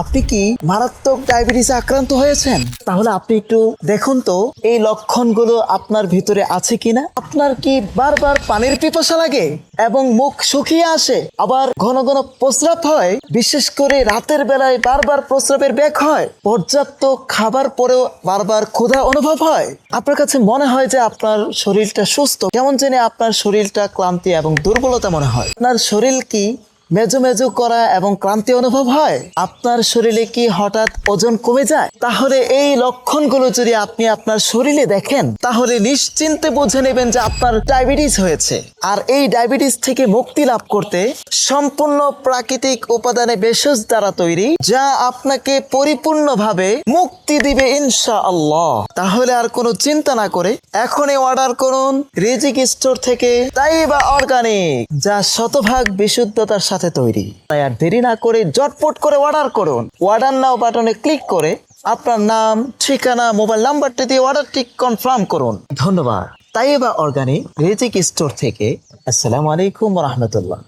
আপনি কি মারাত্মক ডায়াবেটিসে আক্রান্ত হয়েছেন? তাহলে আপনি একটু দেখুন তো এই লক্ষণগুলো আপনার ভিতরে আছে কিনা। আপনার কি বারবার পানির পিপাসা লাগে এবং মুখ শুকিয়ে আসে, আবার ঘন ঘন প্রস্রাব হয়, বিশেষ করে রাতের বেলায় বারবার প্রস্রাবের বেগ হয়, পর্যাপ্ত খাবার পরেও বারবার ক্ষুধা অনুভব হয়, আপনার কাছে মনে হয় যে আপনার শরীরটা সুস্থ, কেমন জানি আপনার শরীরটা ক্লান্তি এবং দুর্বলতা মনে হয়, আপনার শরীর কি মেজো মেজো করা এবং ক্লান্তি অনুভব হয়, আপনার শরীরে কি হঠাৎ ওজন কমে যায়, তাহলে এই লক্ষণগুলো যদি আপনি আপনার শরীরে দেখেন তাহলে নিশ্চিন্তে বুঝে নেবেন যে আপনার ডায়াবেটিস হয়েছে। আর এই ডায়াবেটিস থেকে মুক্তি লাভ করতে সম্পূর্ণ প্রাকৃতিক উপাদানে ভেষজ দ্বারা তৈরি, যা আপনাকে পরিপূর্ণভাবে মুক্তি দিবে ইনশাআল্লাহ। তাহলে আর কোনো চিন্তা না করে এখনই অর্ডার করুন রিজিক স্টোর থেকে তাইবা অর্গানিক, যা শতভাগ বিশুদ্ধতার সাথে তৈরি। তাই আর দেরি না করে ঝটপট করে অর্ডার করুন। অর্ডার নাও বাটনে ক্লিক করে আপনার নাম, ঠিকানা, মোবাইল নাম্বারটি দিয়ে অর্ডারটি কনফার্ম করুন। ধন্যবাদ। তাইবা অর্গানিক রিজিক স্টোর থেকে। আসসালামু আলাইকুম ওয়া রাহমাতুল্লাহ।